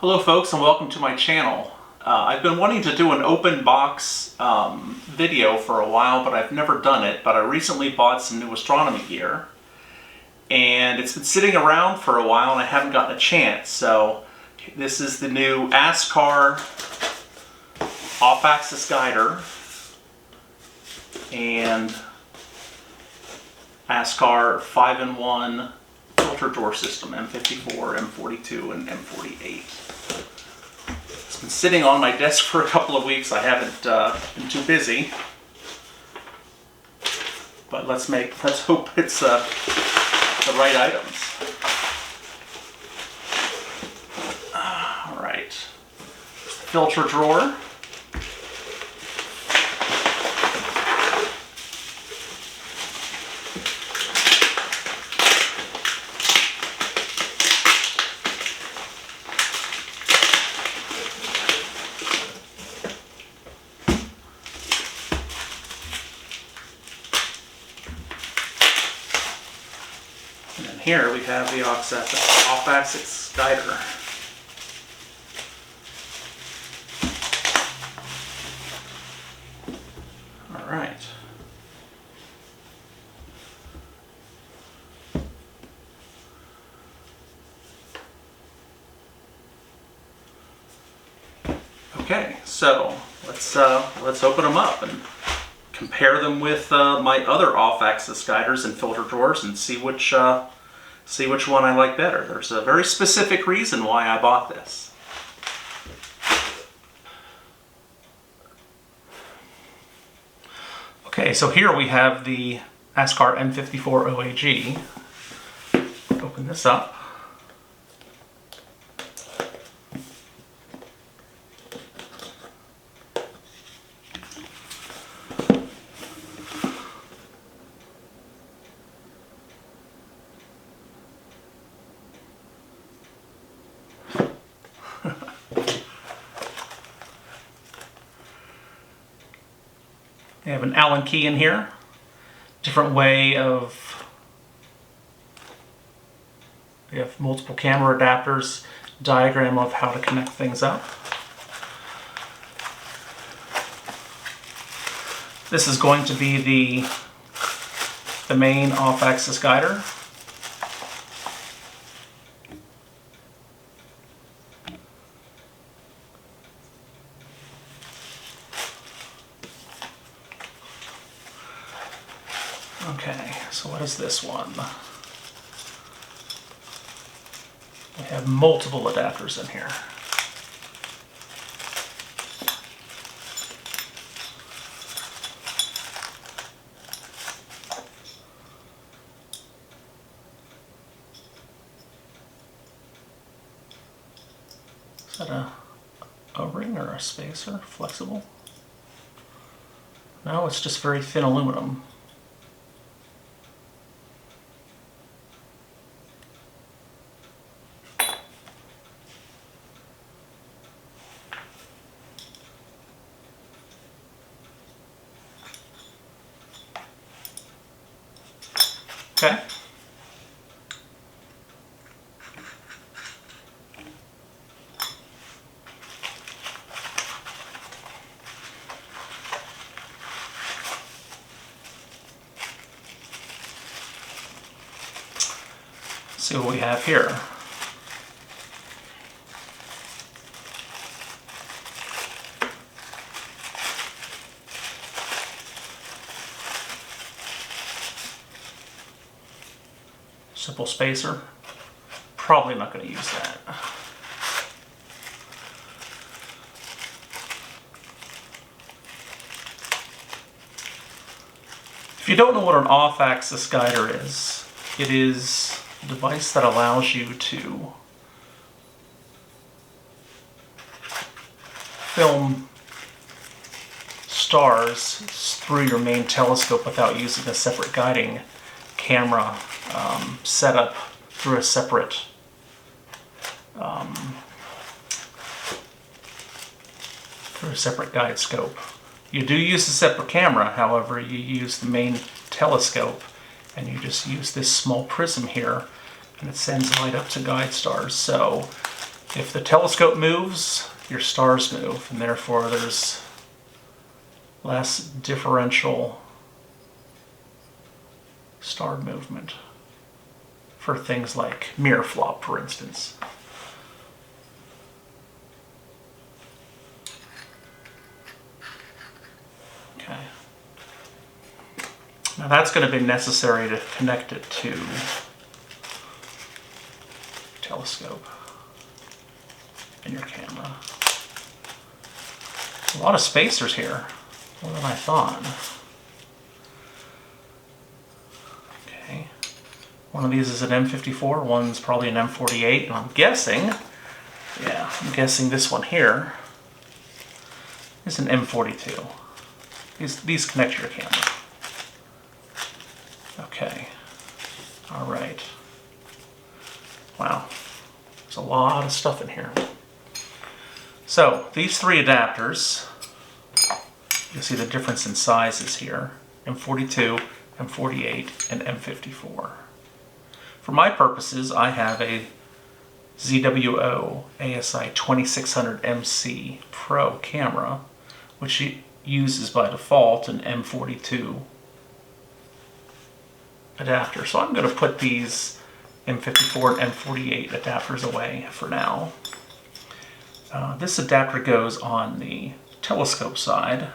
Hello folks, and welcome to my channel. I've been wanting to do an open box video for a while, but I've never done it. But I recently bought some new astronomy gear, and it's been sitting around for a while and I haven't gotten a chance. So this is the new Askar off-axis guider and Askar 5-in-1 filter drawer system, M54, M42, and M48. It's been sitting on my desk for a couple of weeks. I haven't been too busy, but let's hope it's the right items. All right, filter drawer. And then here we have the off-axis guider. All right. Okay, so let's open them up and compare them with my other off-axis guiders and filter drawers and see which one I like better. There's a very specific reason why I bought this. Okay, so here we have the Askar M54 OAG. Open this up. They have an Allen key in here, different way of, they have multiple camera adapters, diagram of how to connect things up. This is going to be the main off-axis guider. Okay, so what is this one? We have multiple adapters in here. Is that a ring or a spacer? Flexible? No, it's just very thin aluminum. Okay. Let's see what we have here. Simple spacer. Probably not going to use that. If you don't know what an off-axis guider is, it is a device that allows you to film stars through your main telescope without using a separate guiding camera set up through a separate guide scope. You do use a separate camera, however, you use the main telescope and you just use this small prism here and it sends light up to guide stars. So If the telescope moves, your stars move, and therefore there's less differential star movement for things like mirror flop, for instance. Okay. Now that's going to be necessary to connect it to telescope and your camera. A lot of spacers here, more than I thought. Okay. One of these is an M54, one's probably an M48, and I'm guessing this one here is an M42. These connect to your camera. Okay. All right. Wow. There's a lot of stuff in here. So these three adapters, you'll see the difference in sizes here. M42, M48, and M54. For my purposes, I have a ZWO ASI 2600 MC Pro camera, which uses by default an M42 adapter. So I'm going to put these M54 and M48 adapters away for now. This adapter goes on the telescope side.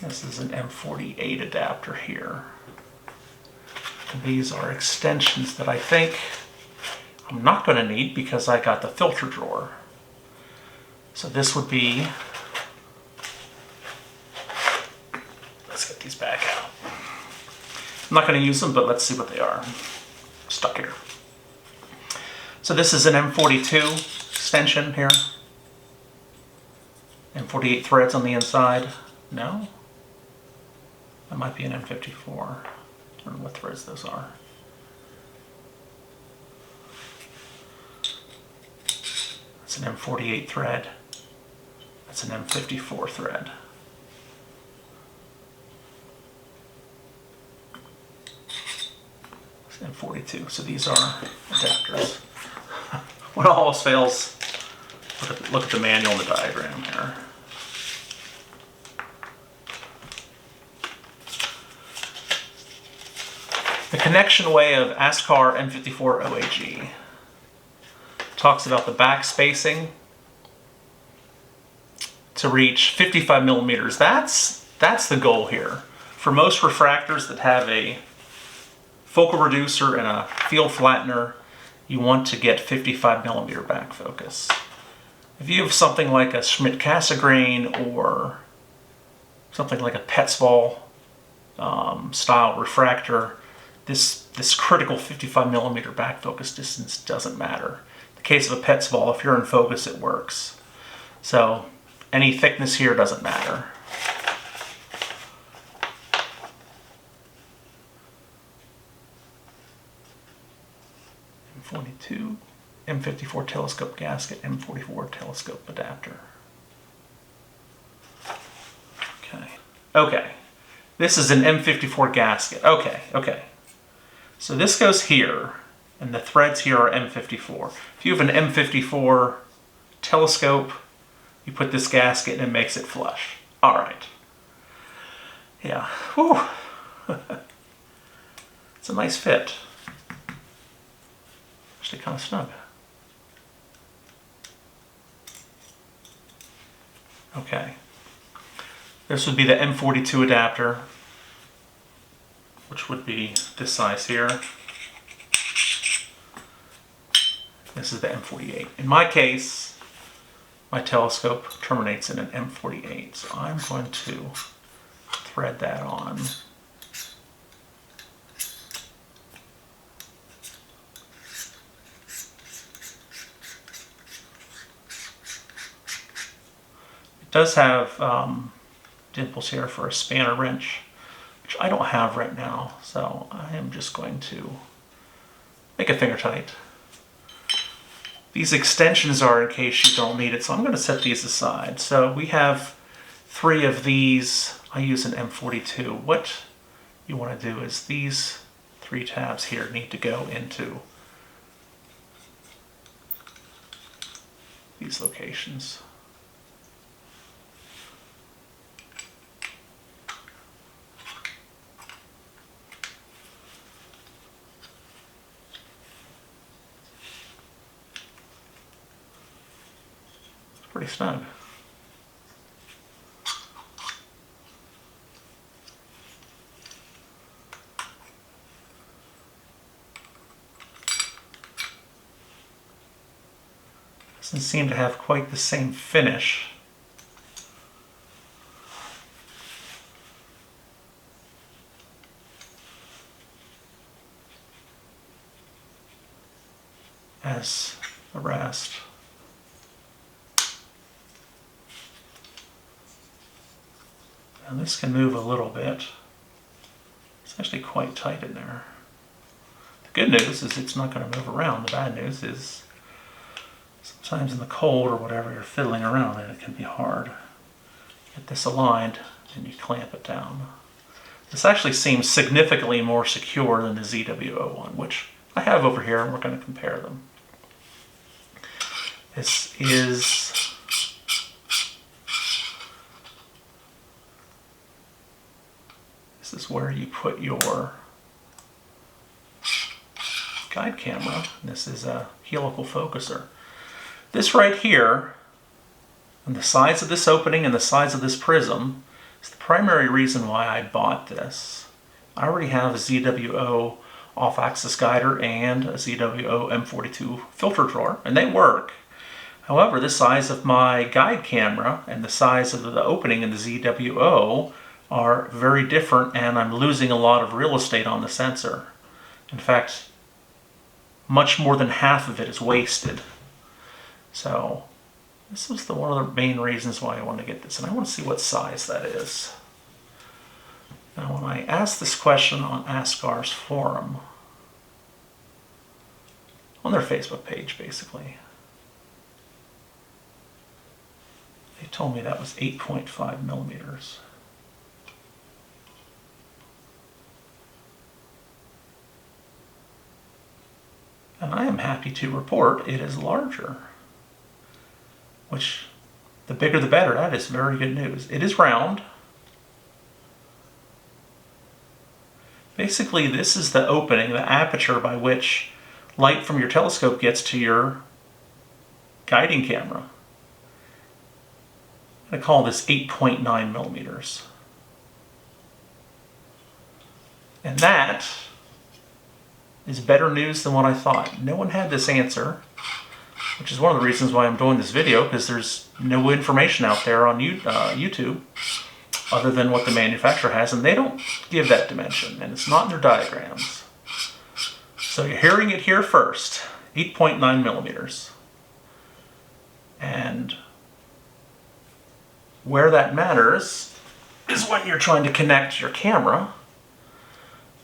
This is an M48 adapter here. And these are extensions that I think I'm not going to need because I got the filter drawer. So this would be, let's get these back out. I'm not going to use them, but let's see what they are. Stuck here. So this is an M42 extension here. M48 threads on the inside. No? That might be an M54. I don't know what threads those are. That's an M48 thread. That's an M54 thread. It's M42. So these are adapters. When all else fails, look at the manual and the diagram here. The connection way of Askar M54 OAG talks about the backspacing to reach 55 millimeters. That's the goal here. For most refractors that have a focal reducer and a field flattener, you want to get 55 millimeter back focus. If you have something like a Schmidt-Cassegrain or something like a Petzval style refractor, this critical 55 millimeter back focus distance doesn't matter. In the case of a Petzval, if you're in focus, it works. So any thickness here doesn't matter. M42, M54 telescope gasket, M44 telescope adapter. Okay. This is an M54 gasket. Okay. So this goes here, and the threads here are M54. If you have an M54 telescope, you put this gasket and it makes it flush. All right. Yeah. Whew. It's a nice fit. Actually kind of snug. Okay. This would be the M42 adapter, which would be this size here. This is the M48. In my case, my telescope terminates in an M48, so I'm going to thread that on. It does have dimples here for a spanner wrench, which I don't have right now, so I am just going to make it finger tight. These extensions are in case you don't need it, so I'm going to set these aside. So we have 3 of these. I use an M42. What you want to do is these 3 tabs here need to go into these locations. It's pretty snug. Doesn't seem to have quite the same finish. As the rest. And this can move a little bit. It's actually quite tight in there. The good news is it's not going to move around. The bad news is sometimes in the cold or whatever you're fiddling around and it can be hard. Get this aligned and you clamp it down. This actually seems significantly more secure than the ZWO1, which I have over here, and we're going to compare them. This is where you put your guide camera. This is a helical focuser. This right here, and the size of this opening and the size of this prism, is the primary reason why I bought this. I already have a ZWO off-axis guider and a ZWO M42 filter drawer, and they work. However, the size of my guide camera and the size of the opening in the ZWO are very different, and I'm losing a lot of real estate on the sensor. In fact, much more than half of it is wasted. So this was one of the main reasons why I wanted to get this, and I want to see what size that is. Now, when I asked this question on Askar's forum, on their Facebook page basically, they told me that was 8.5 millimeters. And I am happy to report it is larger. Which, the bigger the better. That is very good news. It is round. Basically, this is the opening, the aperture by which light from your telescope gets to your guiding camera. I'm going to call this 8.9 millimeters. And that is better news than what I thought. No one had this answer, which is one of the reasons why I'm doing this video, because there's no information out there on YouTube other than what the manufacturer has, and they don't give that dimension, and it's not in their diagrams. So you're hearing it here first, 8.9 millimeters. And where that matters is when you're trying to connect your camera.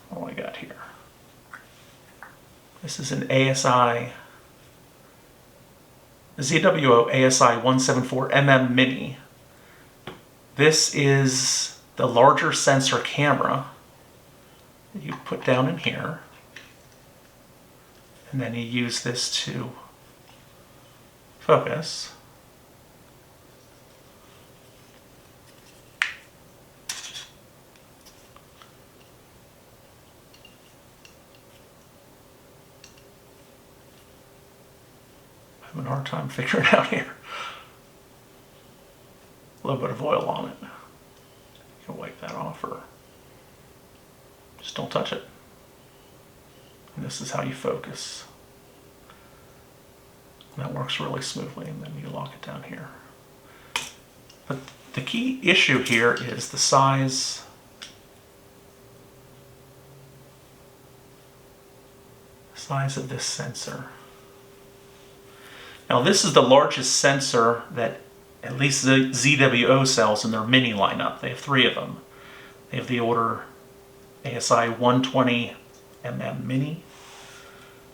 What do I got here? This is an ASI, ZWO ASI 174mm Mini. This is the larger sensor camera that you put down in here, and then you use this to focus. I'm having a hard time figuring it out here. A little bit of oil on it. You can wipe that off, or just don't touch it. And this is how you focus. And that works really smoothly, and then you lock it down here. But the key issue here is the size of this sensor. Now, this is the largest sensor that at least the ZWO sells in their mini lineup. They have 3 of them. They have the order ASI 120mm Mini,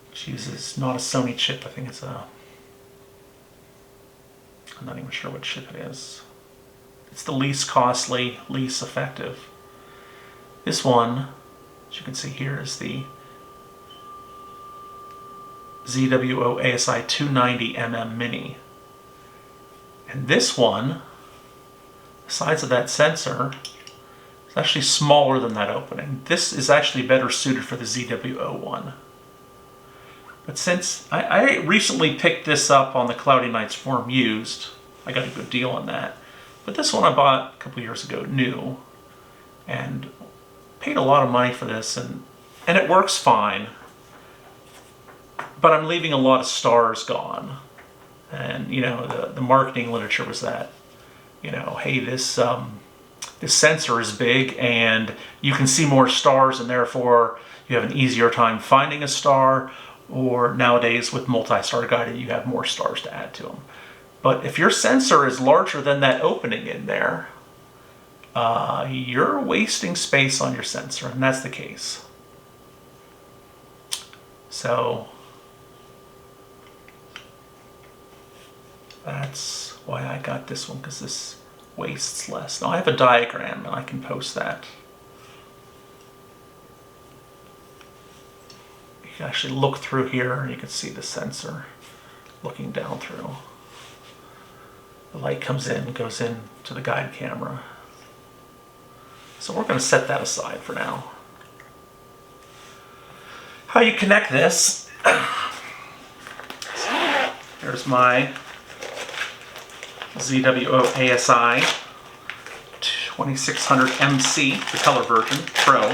which uses not a Sony chip. I think it's a... I'm not even sure what chip it is. It's the least costly, least effective. This one, as you can see here, is the ZWO ASI 290mm Mini. And this one, the size of that sensor, is actually smaller than that opening. This is actually better suited for the ZW01. But since I recently picked this up on the Cloudy Nights forum used, I got a good deal on that. But this one I bought a couple years ago, new, and paid a lot of money for this, and it works fine. But I'm leaving a lot of stars gone. And, you know, the marketing literature was that, you know, hey, this sensor is big and you can see more stars and therefore you have an easier time finding a star, or nowadays with multi-star guided you have more stars to add to them. But if your sensor is larger than that opening in there, you're wasting space on your sensor, and that's the case. So that's why I got this one, because this wastes less. Now I have a diagram and I can post that. You can actually look through here and you can see the sensor looking down through. The light comes in and goes in to the guide camera. So we're going to set that aside for now. How you connect this, here's my ZWO ASI 2600 MC, the color version, Pro.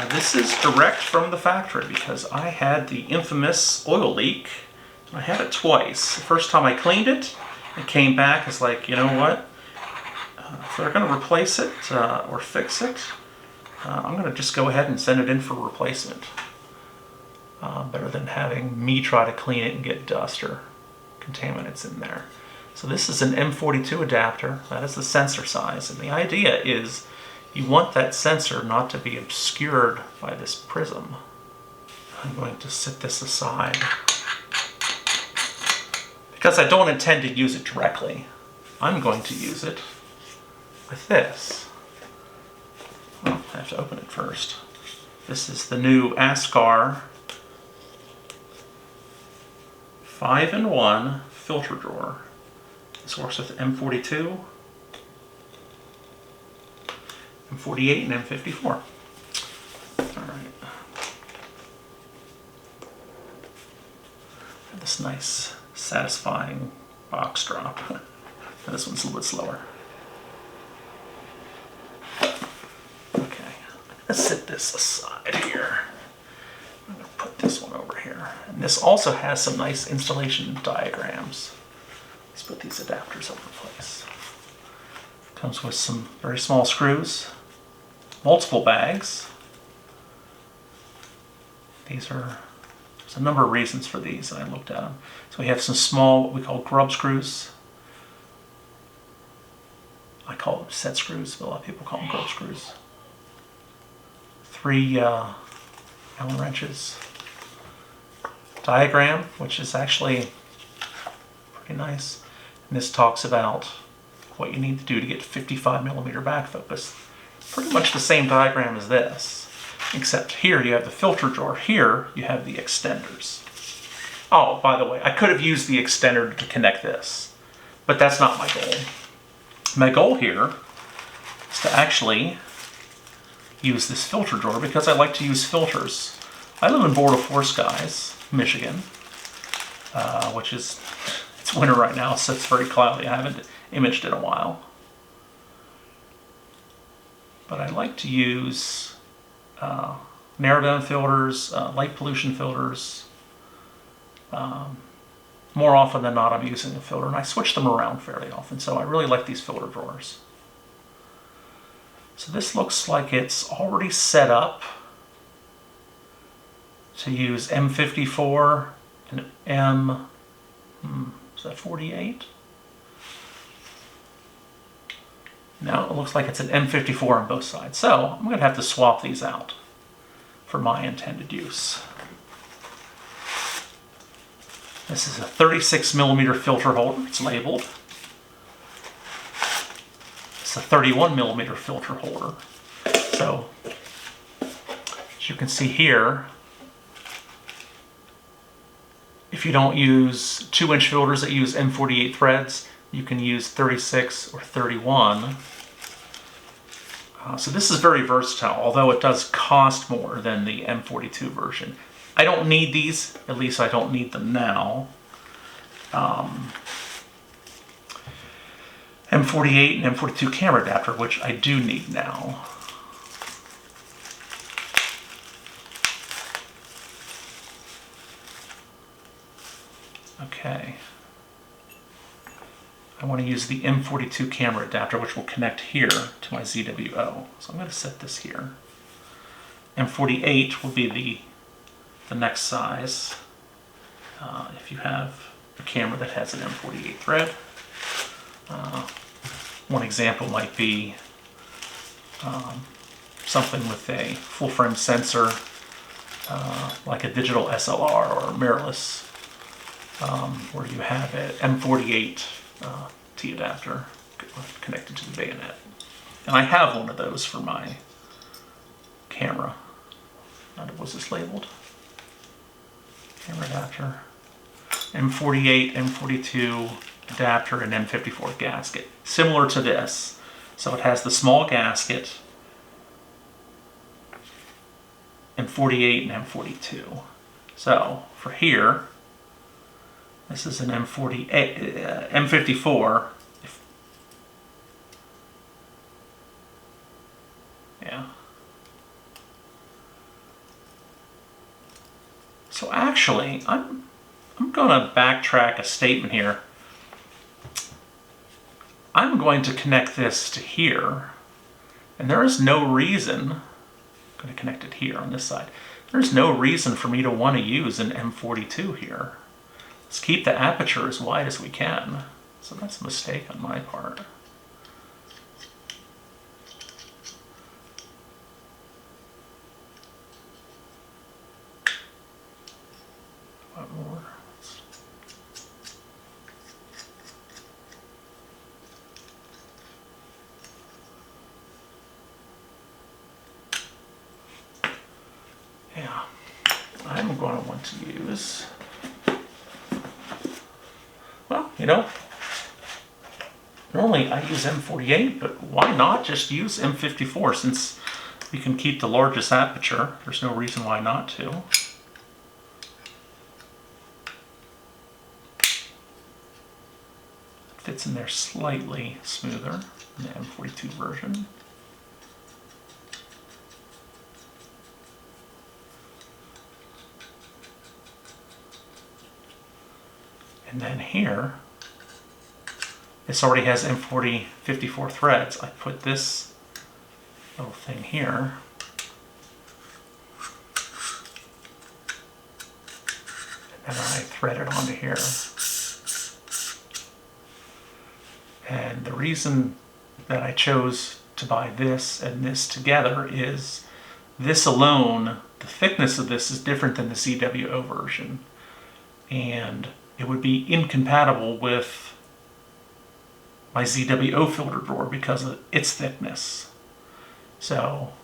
This is direct from the factory because I had the infamous oil leak. I had it twice. The first time I cleaned it, it came back as like, you know what? If they're going to replace it or fix it, I'm going to just go ahead and send it in for replacement. Better than having me try to clean it and get dust or contaminants in there. So this is an M42 adapter. That is the sensor size. And the idea is you want that sensor not to be obscured by this prism. I'm going to set this aside because I don't intend to use it directly. I'm going to use it with this. Well, I have to open it first. This is the new Askar 5-in-1 filter drawer. This works with M42, M48, and M54. All right. And this nice, satisfying box drop. And this one's a little bit slower. Okay, let's set this aside here. I'm going to put this one over here. And this also has some nice installation diagrams. Let's put these adapters over place. Comes with some very small screws, multiple bags. There's a number of reasons for these, and I looked at them. So we have some small, what we call grub screws. I call them set screws, but a lot of people call them grub screws. 3 Allen wrenches. Diagram, which is actually pretty nice. And this talks about what you need to do to get 55mm back focus. Pretty much the same diagram as this, except here you have the filter drawer, here you have the extenders. Oh, by the way, I could have used the extender to connect this, but that's not my goal. My goal here is to actually use this filter drawer because I like to use filters. I live in Border Force, guys, Michigan, which is, it's winter right now, so it's very cloudy. I haven't imaged in a while. But I like to use narrow down filters, light pollution filters. More often than not, I'm using a filter, and I switch them around fairly often, so I really like these filter drawers. So this looks like it's already set up to use M54 and is that 48? No, it looks like it's an M54 on both sides. So I'm going to have to swap these out for my intended use. This is a 36mm filter holder. It's labeled. It's a 31mm filter holder. So as you can see here, If you don't use 2-inch filters that use M48 threads, you can use 36 or 31. So this is very versatile, although it does cost more than the M42 version. I don't need these, at least I don't need them now. M48 and M42 camera adapter, which I do need now. Okay. I want to use the M42 camera adapter, which will connect here to my ZWO. So I'm going to set this here. M48 will be the next size if you have a camera that has an M48 thread. One example might be something with a full-frame sensor, like a digital SLR or mirrorless, where you have an M48 T adapter connected to the bayonet. And I have one of those for my camera. What was this labeled? Camera adapter. M48, M42 adapter, and M54 gasket. Similar to this. So it has the small gasket, M48 and M42. So for here, this is an M54. Yeah. So actually, I'm going to backtrack a statement here. I'm going to connect this to here, and there is no reason, I'm going to connect it here on this side, there's no reason for me to want to use an M42 here. Let's keep the aperture as wide as we can. So that's a mistake on my part. What more? Yeah, I'm going to want to use, well, you know, normally I use M48, but why not just use M54 since you can keep the largest aperture? There's no reason why not to. It fits in there slightly smoother than the M42 version. And then here, this already has M54 threads. I put this little thing here. And then I thread it onto here. And the reason that I chose to buy this and this together is this alone, the thickness of this is different than the ZWO version. And it would be incompatible with my ZWO filter drawer because of its thickness. So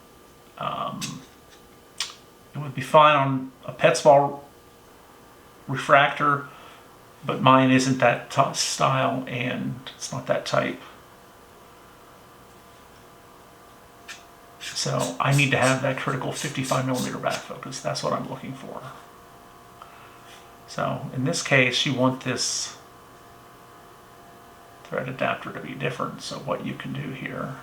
it would be fine on a Petsball refractor, but mine isn't that style and it's not that type. So I need to have that critical 55mm back focus. That's what I'm looking for. So in this case, you want this thread adapter to be different. So what you can do here,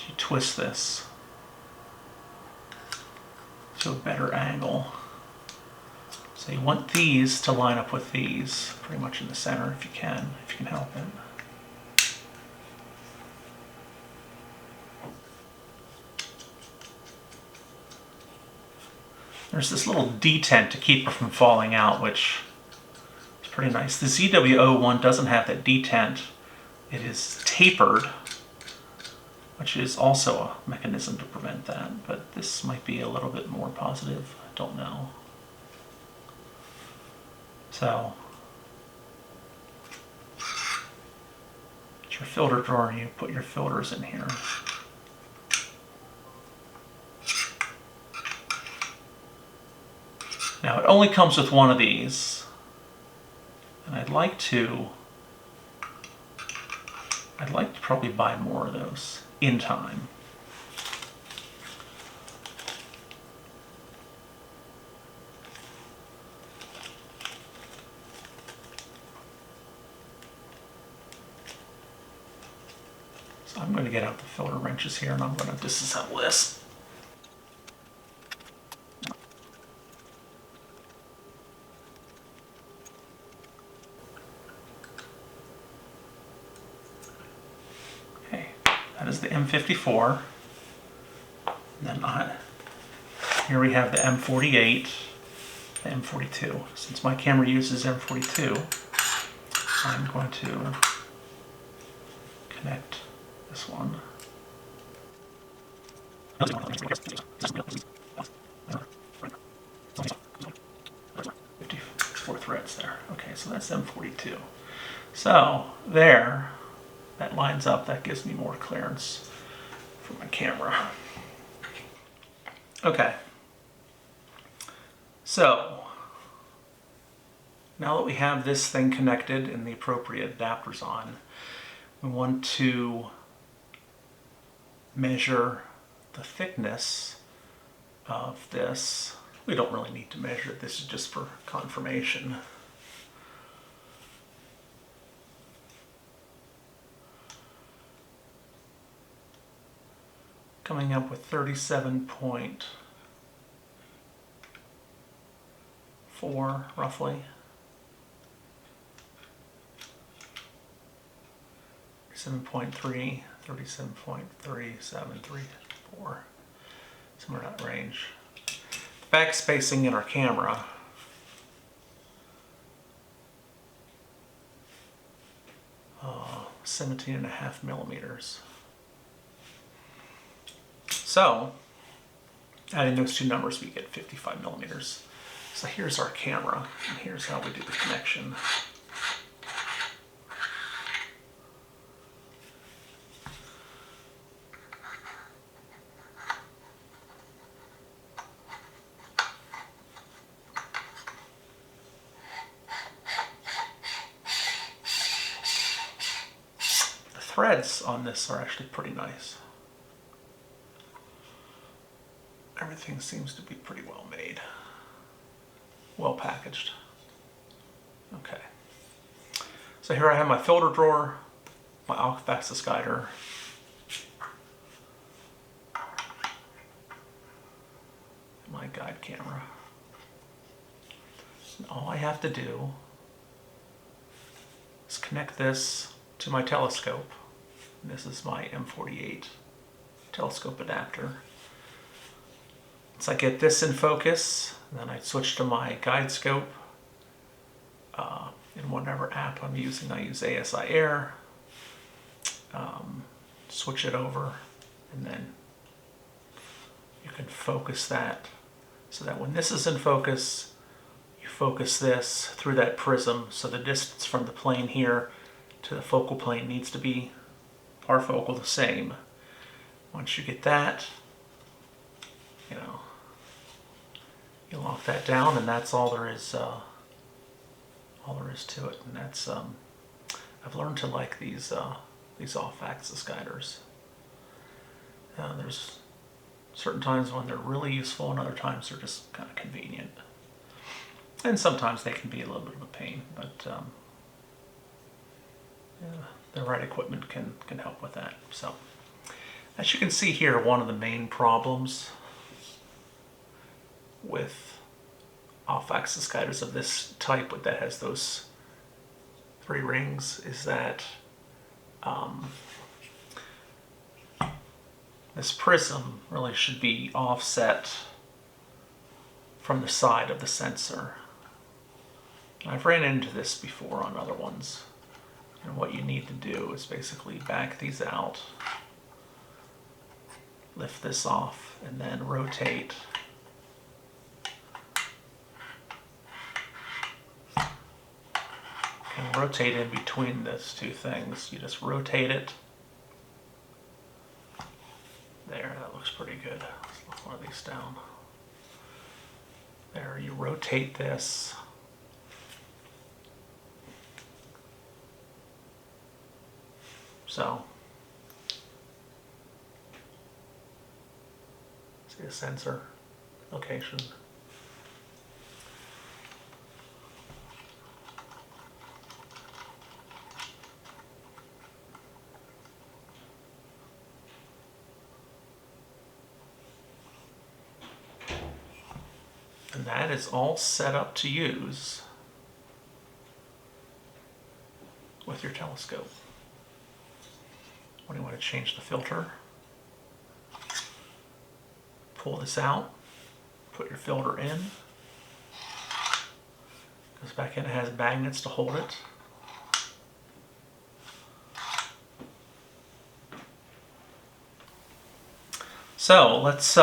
you twist this to a better angle. So you want these to line up with these pretty much in the center if you can help it. There's this little detent to keep it from falling out, which is pretty nice. The ZWO one doesn't have that detent. It is tapered, which is also a mechanism to prevent that, but this might be a little bit more positive. I don't know. So your filter drawer and you put your filters in here. Now it only comes with one of these, and I'd like to probably buy more of those in time. So I'm going to get out the filter wrenches here and I'm going to disassemble this. That is the M54. And then here we have the M48, the M42. Since my camera uses M42, I'm going to connect this one. 54 threads there. Okay, so that's M42. So there. That lines up, that gives me more clearance for my camera. Okay. So, now that we have this thing connected and the appropriate adapters on, we want to measure the thickness of this. We don't really need to measure it, this is just for confirmation. Coming up with 37.4 roughly. 37.3, 37.374, somewhere in that range. Backspacing in our camera. Uh, 17.5 millimeters. So, adding those two numbers, we get 55 millimeters. So here's our camera, and here's how we do the connection. The threads on this are actually pretty nice. Everything seems to be pretty well made, well packaged. Okay, so here I have my filter drawer, my off-axis guider, my guide camera. And all I have to do is connect this to my telescope. And this is my M48 telescope adapter. Once I get this in focus, then I switch to my guide scope. In whatever app I'm using, I use ASI Air. Switch it over, and then you can focus that so that when this is in focus, you focus this through that prism. So the distance from the plane here to the focal plane needs to be our focal the same. Once you get that, you know, you lock that down, and that's all there is. All there is to it, and that's I've learned to like these off-axis guiders. There's certain times when they're really useful, and other times they're just kind of convenient. And sometimes they can be a little bit of a pain, but yeah, the right equipment can help with that. So, as you can see here, one of the main problems with off-axis guiders of this type that has those 3 rings is that this prism really should be offset from the side of the sensor. I've ran into this before on other ones, and what you need to do is basically back these out, lift this off, and then rotate can rotate in between those two things. You just rotate it. There, that looks pretty good. Let's look one of these down. There, you rotate this. So, see the sensor location. And that is all set up to use with your telescope. When you want to change the filter, pull this out, put your filter in, goes back in, it has magnets to hold it. So let's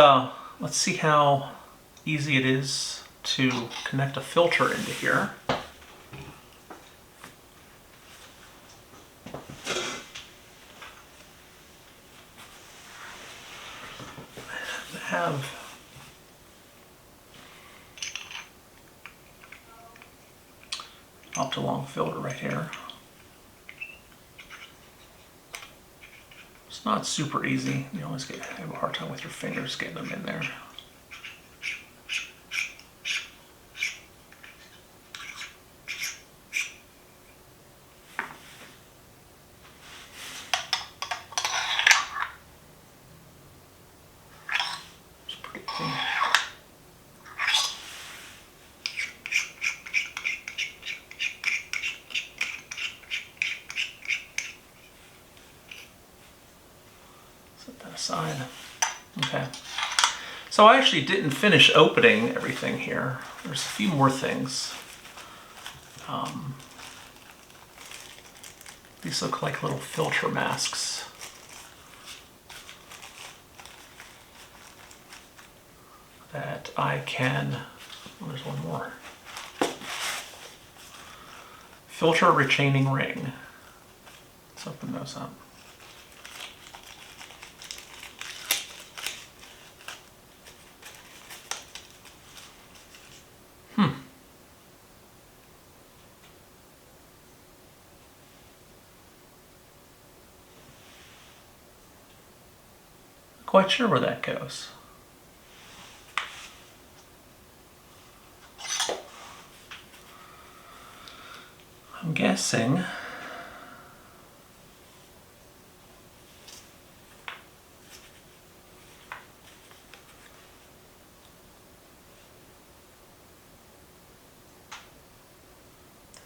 see how easy it is to connect a filter into here. I have opt-along filter right here. It's not super easy. You always have a hard time with your fingers getting them in there. Set that aside. Okay. So I actually didn't finish opening everything here. There's a few more things. These look like little filter masks. That I can, oh, there's one more. Filter retaining ring. Let's open those up. Quite sure where that goes. I'm guessing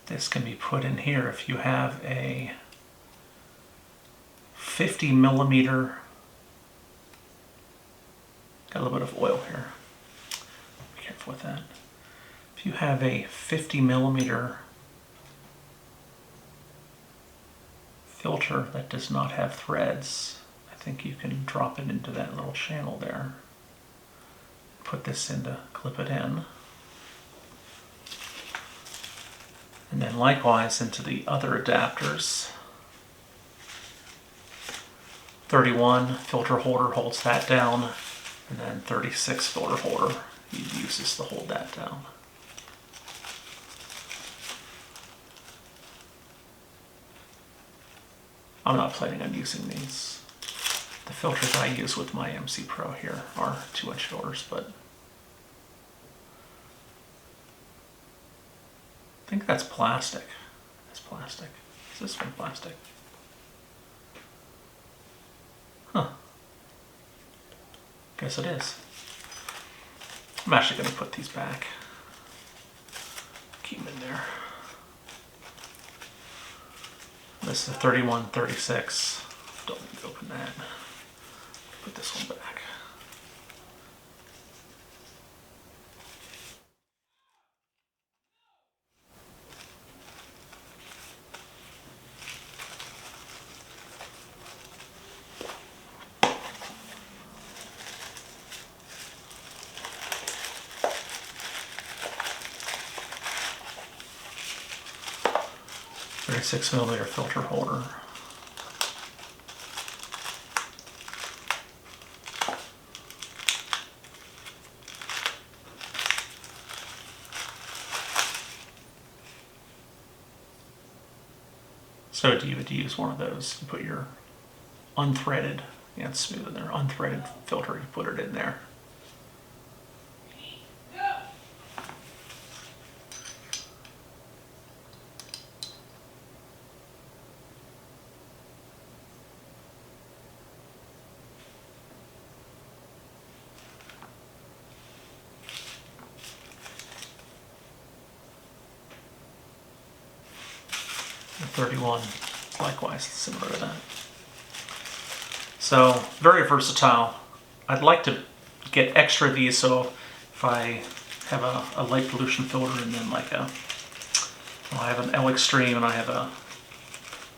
this can be put in here if you have a 50 millimeter. Got a little bit of oil here. Be careful with that. If you have a 50 millimeter filter that does not have threads, I think you can drop it into that little channel there. Put this in to clip it in. And then likewise into the other adapters. 31 filter holder holds that down. And then 36 filter holder, you use this to hold that down. I'm not planning on using these. The filters I use with my MC Pro here are 2-inch filters, but I think that's plastic. That's plastic. Is this one plastic? Huh. Guess it is. I'm actually going to put these back. Keep them in there. This is a 31-36. Don't need to open that. Put this one back. 36mm filter holder. So you would use one of those. You put your unthreaded, yeah, it's smooth in there, unthreaded filter, you put it in there. The 31, likewise, similar to that. So, very versatile. I'd like to get extra of these, so if I have a light pollution filter and then like a, well, I have an L Extreme and I have a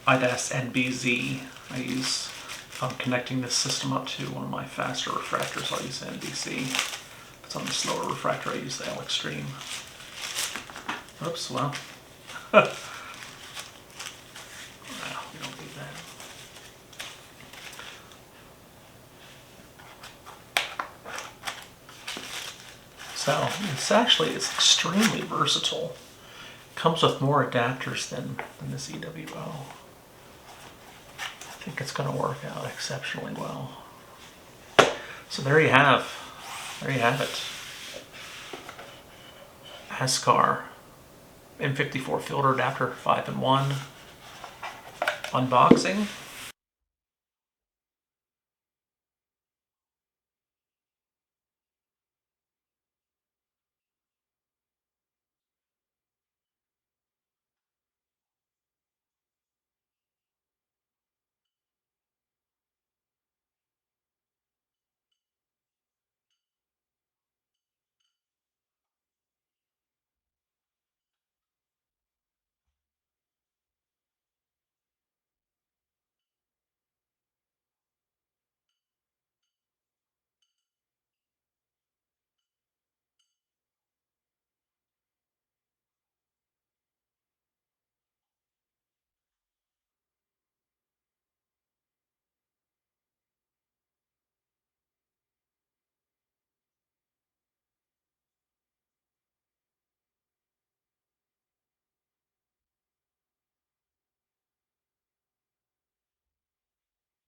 IDAS NBZ. I use, if I'm connecting this system up to one of my faster refractors, I'll use the NBC. If it's on the slower refractor, I use the L Extreme. Oops, well. No, we don't need that. So it's extremely versatile. Comes with more adapters than this EWO. I think it's going to work out exceptionally well. So there you have it. Askar M54 filter adapter 5-in-1 unboxing.